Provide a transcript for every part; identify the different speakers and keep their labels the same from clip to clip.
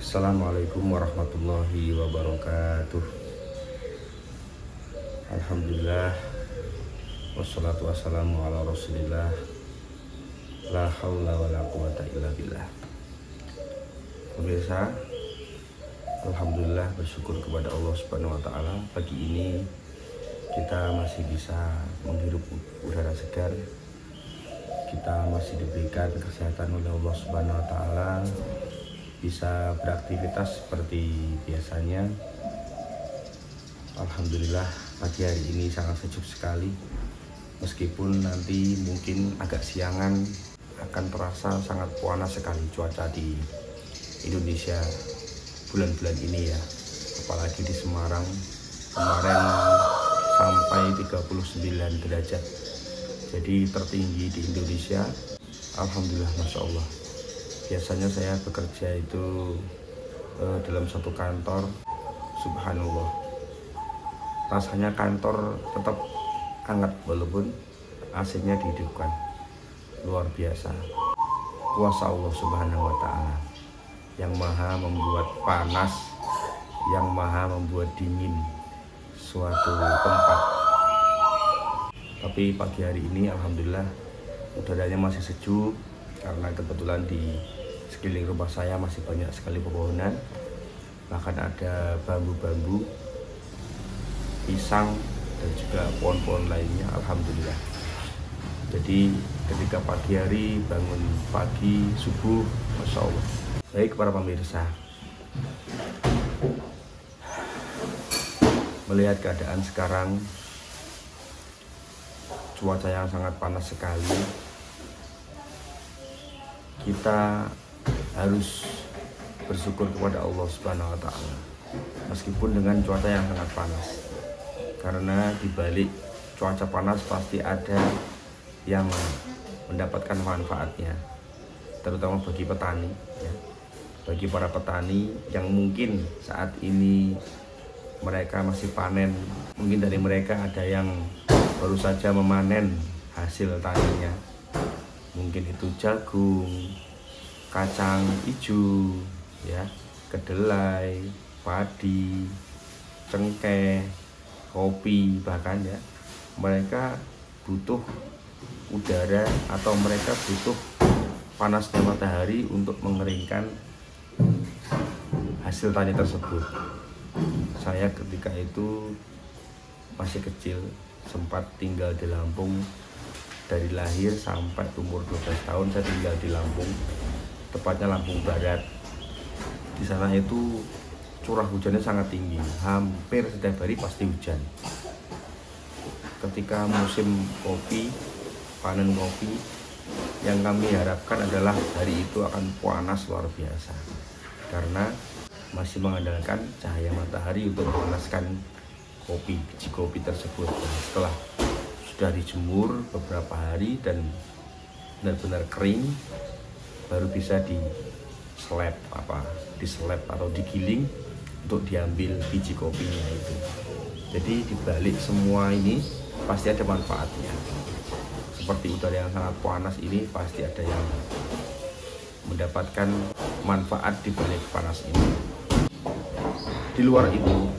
Speaker 1: Assalamualaikum warahmatullahi wabarakatuh. Alhamdulillah, wassalatu wassalamu ala rasulillah, la haula wa la quwata illa billah. Pemirsa, alhamdulillah, bersyukur kepada Allah Subhanahu wa taala, pagi ini kita masih bisa menghirup udara segar. Kita masih diberikan kesehatan oleh Allah Subhanahu wa taala, bisa beraktivitas seperti biasanya. Alhamdulillah, pagi hari ini sangat sejuk sekali. Meskipun nanti mungkin agak siangan, akan terasa sangat panas sekali cuaca di Indonesia bulan-bulan ini ya. Apalagi di Semarang kemarin sampai 39 derajat. Jadi tertinggi di Indonesia. Alhamdulillah, Masya Allah. Biasanya saya bekerja itu dalam satu kantor, subhanallah, rasanya kantor tetap hangat walaupun AC-nya dihidupkan. Luar biasa kuasa Allah Subhanahu wa taala yang maha membuat panas, yang maha membuat dingin suatu tempat. Tapi pagi hari ini alhamdulillah udaranya masih sejuk, karena kebetulan di sekeliling rumah saya masih banyak sekali pepohonan, bahkan ada bambu-bambu, pisang, dan juga pohon-pohon lainnya. Alhamdulillah. Jadi ketika pagi hari, bangun pagi, subuh, Masya Allah. Baik para pemirsa, melihat keadaan sekarang, cuaca yang sangat panas sekali, kita harus bersyukur kepada Allah Subhanahu wa taala meskipun dengan cuaca yang sangat panas. Karena di balik cuaca panas pasti ada yang mendapatkan manfaatnya, terutama bagi petani ya. Bagi para petani yang mungkin saat ini mereka masih panen, mungkin dari mereka ada yang baru saja memanen hasil taninya, mungkin itu jagung, kacang hijau ya, kedelai, padi, cengkeh, kopi, bahkan ya, mereka butuh udara atau mereka butuh panasnya matahari untuk mengeringkan hasil tani tersebut. Saya ketika itu masih kecil, sempat tinggal di Lampung. Dari lahir sampai umur 12 tahun saya tinggal di Lampung, tepatnya Lampung Barat. Di sana itu curah hujannya sangat tinggi, hampir setiap hari pasti hujan. Ketika musim kopi, panen kopi, yang kami harapkan adalah hari itu akan panas luar biasa, karena masih mengandalkan cahaya matahari untuk memanaskan kopi, biji kopi tersebut. Dan setelah sudah dijemur beberapa hari dan benar-benar kering, baru bisa diseleb atau digiling untuk diambil biji kopinya itu. Jadi dibalik semua ini pasti ada manfaatnya. Seperti udara yang sangat panas ini, pasti ada yang mendapatkan manfaat di balik panas ini. Di luar itu,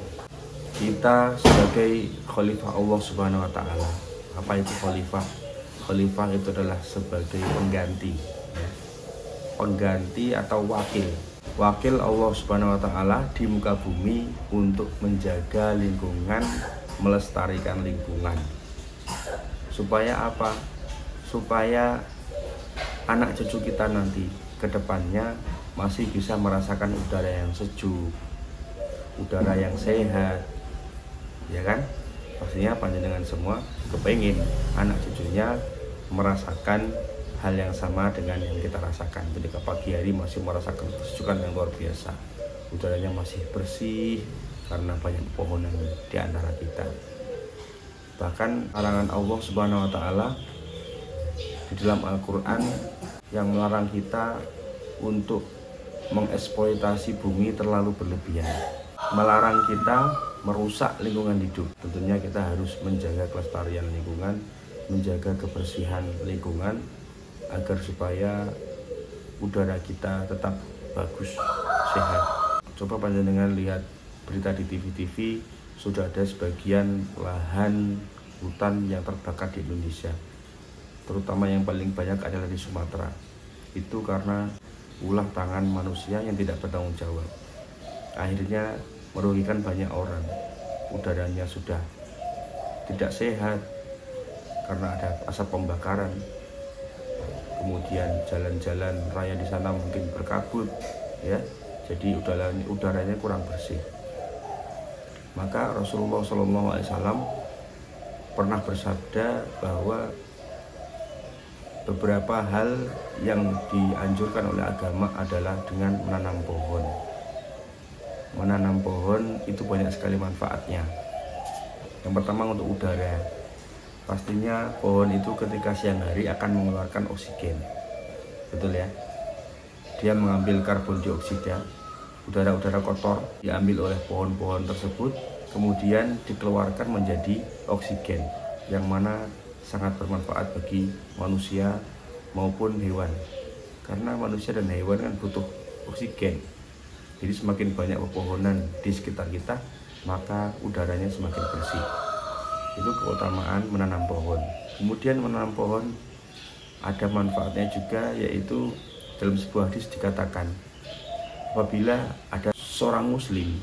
Speaker 1: kita sebagai khalifah Allah Subhanahu wa taala. Apa itu khalifah? Khalifah itu adalah sebagai pengganti ya. Pengganti atau wakil Allah Subhanahu wa taala di muka bumi untuk menjaga lingkungan, melestarikan lingkungan. Supaya apa? Supaya anak cucu kita nanti ke depannya masih bisa merasakan udara yang sejuk, udara yang sehat, ya kan? Pastinya panjenengan semua kepengen anak cucunya merasakan hal yang sama dengan yang kita rasakan. Ketika pagi hari masih merasakan kesejukan yang luar biasa, udaranya masih bersih karena banyak pepohonan di antara kita. Bahkan larangan Allah Subhanahu wa taala di dalam Al-Quran yang melarang kita untuk mengeksploitasi bumi terlalu berlebihan, melarang kita merusak lingkungan hidup. Tentunya kita harus menjaga kelestarian lingkungan, menjaga kebersihan lingkungan, agar supaya udara kita tetap bagus, sehat. Coba panjenengan lihat berita di TV-TV, sudah ada sebagian lahan hutan yang terbakar di Indonesia, terutama yang paling banyak adalah di Sumatera. Itu karena ulah tangan manusia yang tidak bertanggung jawab. Akhirnya merugikan banyak orang. Udaranya sudah tidak sehat karena ada asap pembakaran. Kemudian jalan-jalan raya di sana mungkin berkabut, ya. Jadi udaranya kurang bersih. Maka Rasulullah SAW pernah bersabda bahwa beberapa hal yang dianjurkan oleh agama adalah dengan menanam pohon. Menanam pohon itu banyak sekali manfaatnya. Yang pertama untuk udara. Pastinya pohon itu ketika siang hari akan mengeluarkan oksigen. Betul ya? Dia mengambil karbon dioksida, udara-udara kotor diambil oleh pohon-pohon tersebut, kemudian dikeluarkan menjadi oksigen, yang mana sangat bermanfaat bagi manusia maupun hewan. Karena manusia dan hewan kan butuh oksigen. Jadi semakin banyak pepohonan di sekitar kita, maka udaranya semakin bersih. Itu keutamaan menanam pohon. Kemudian menanam pohon ada manfaatnya juga, yaitu dalam sebuah hadis dikatakan, apabila ada seorang muslim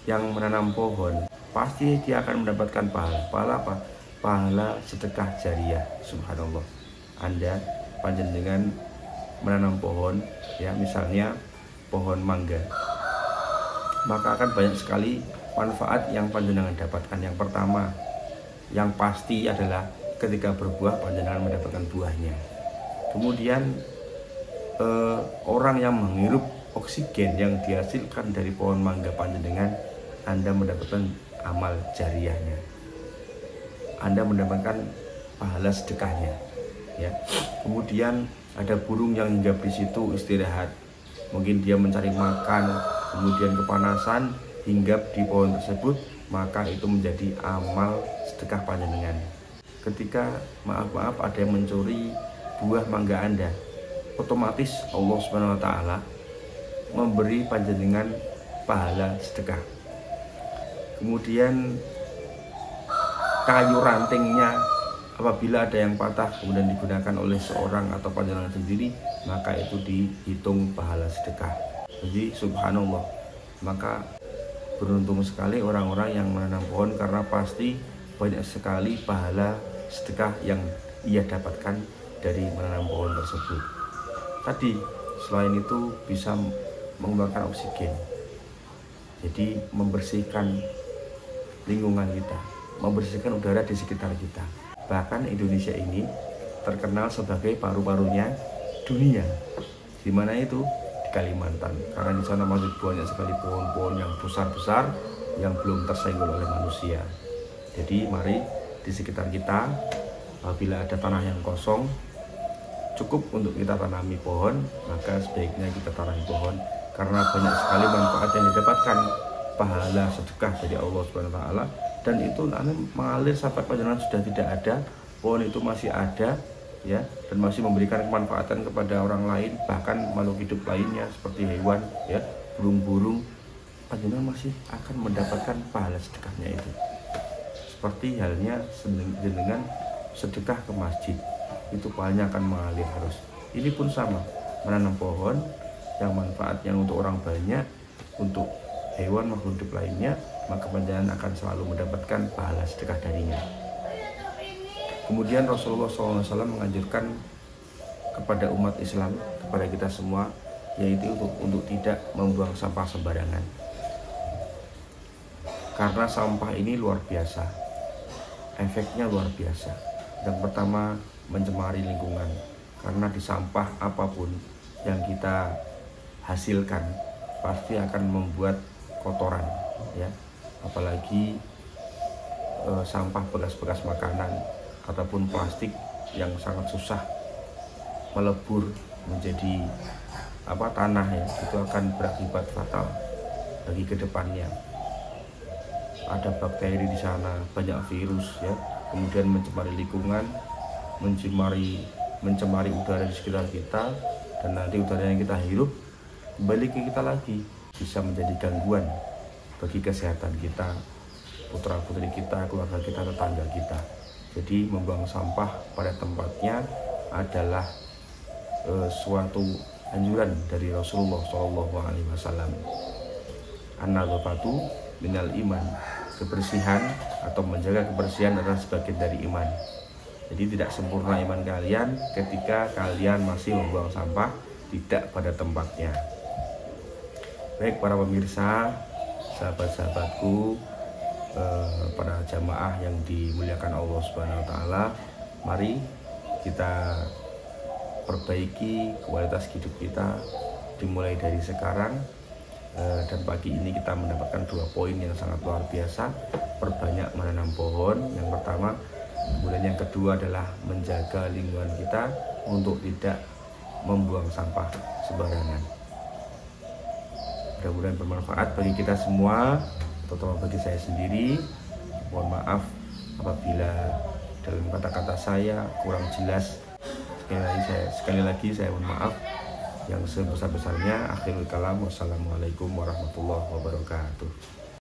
Speaker 1: yang menanam pohon, pasti dia akan mendapatkan pahala. Pahala apa? Pahala sedekah jariah. Subhanallah. Anda panjenengan menanam pohon, ya, misalnya pohon mangga, maka akan banyak sekali manfaat yang panjenengan dapatkan. Yang pertama, yang pasti adalah ketika berbuah panjenengan mendapatkan buahnya. Kemudian orang yang menghirup oksigen yang dihasilkan dari pohon mangga panjenengan, Anda mendapatkan amal jariahnya. Anda mendapatkan pahala sedekahnya, ya. Kemudian ada burung yang hinggap di situ istirahat. Mungkin dia mencari makan, kemudian kepanasan, hinggap di pohon tersebut, maka itu menjadi amal sedekah panjenengan. Ketika maaf ada yang mencuri buah mangga Anda, otomatis Allah Subhanahu wa taala memberi panjenengan pahala sedekah. Kemudian kayu rantingnya apabila ada yang patah kemudian digunakan oleh seorang atau panjenengan sendiri, maka itu dihitung pahala sedekah. Jadi subhanallah, maka beruntung sekali orang-orang yang menanam pohon, karena pasti banyak sekali pahala sedekah yang ia dapatkan dari menanam pohon tersebut. Tadi selain itu bisa mengeluarkan oksigen, jadi membersihkan lingkungan kita, membersihkan udara di sekitar kita. Bahkan Indonesia ini terkenal sebagai paru-parunya dunia. Di mana itu? Di Kalimantan. Karena di sana masih banyak sekali pohon-pohon yang besar-besar yang belum tersenggol oleh manusia. Jadi mari di sekitar kita, apabila ada tanah yang kosong, cukup untuk kita tanami pohon, maka sebaiknya kita tanami pohon, karena banyak sekali manfaat yang didapatkan, pahala sedekah dari Allah Subhanahu wa taala, dan itu nanti mengalir sampai panjenengan sudah tidak ada, pohon itu masih ada, ya, dan masih memberikan kemanfaatan kepada orang lain, bahkan makhluk hidup lainnya seperti hewan, ya, burung-burung, panjenengan masih akan mendapatkan pahala sedekahnya itu. Seperti halnya dengan sedekah ke masjid, itu pahalanya akan mengalir terus. Ini pun sama, menanam pohon yang manfaatnya untuk orang banyak, untuk hewan makhluk hidup lainnya, maka panjenengan akan selalu mendapatkan pahala sedekah darinya. Kemudian Rasulullah SAW menganjurkan kepada umat Islam, kepada kita semua, yaitu untuk tidak membuang sampah sembarangan. Karena sampah ini luar biasa, efeknya luar biasa. Yang pertama, mencemari lingkungan, karena di sampah apapun yang kita hasilkan pasti akan membuat kotoran, ya. Apalagi sampah bekas-bekas makanan ataupun plastik yang sangat susah melebur menjadi tanah, ya, itu akan berakibat fatal bagi kedepannya. Ada bakteri di sana, banyak virus, ya, kemudian mencemari lingkungan, mencemari udara di sekitar kita, dan nanti udara yang kita hirup kembali ke kita lagi. bisa menjadi gangguan bagi kesehatan kita, putra-putri kita, keluarga kita, tetangga kita. Jadi membuang sampah pada tempatnya adalah suatu anjuran dari Rasulullah SAW. An-nadhafatu minal iman. Kebersihan atau menjaga kebersihan adalah sebagian dari iman. Jadi tidak sempurna iman kalian ketika kalian masih membuang sampah tidak pada tempatnya. Baik para pemirsa, sahabat-sahabatku, para jamaah yang dimuliakan Allah Subhanahu wa taala, mari kita perbaiki kualitas hidup kita dimulai dari sekarang. Dan pagi ini kita mendapatkan 2 poin yang sangat luar biasa. Perbanyak menanam pohon yang pertama, kemudian yang kedua adalah menjaga lingkungan kita untuk tidak membuang sampah sembarangan. Mudah-mudahan bermanfaat bagi kita semua, terutama bagi saya sendiri. Mohon maaf apabila dalam kata-kata saya kurang jelas. Sekali lagi saya mohon maaf yang sebesar-besarnya. Akhirul kalam, wassalamualaikum warahmatullahi wabarakatuh.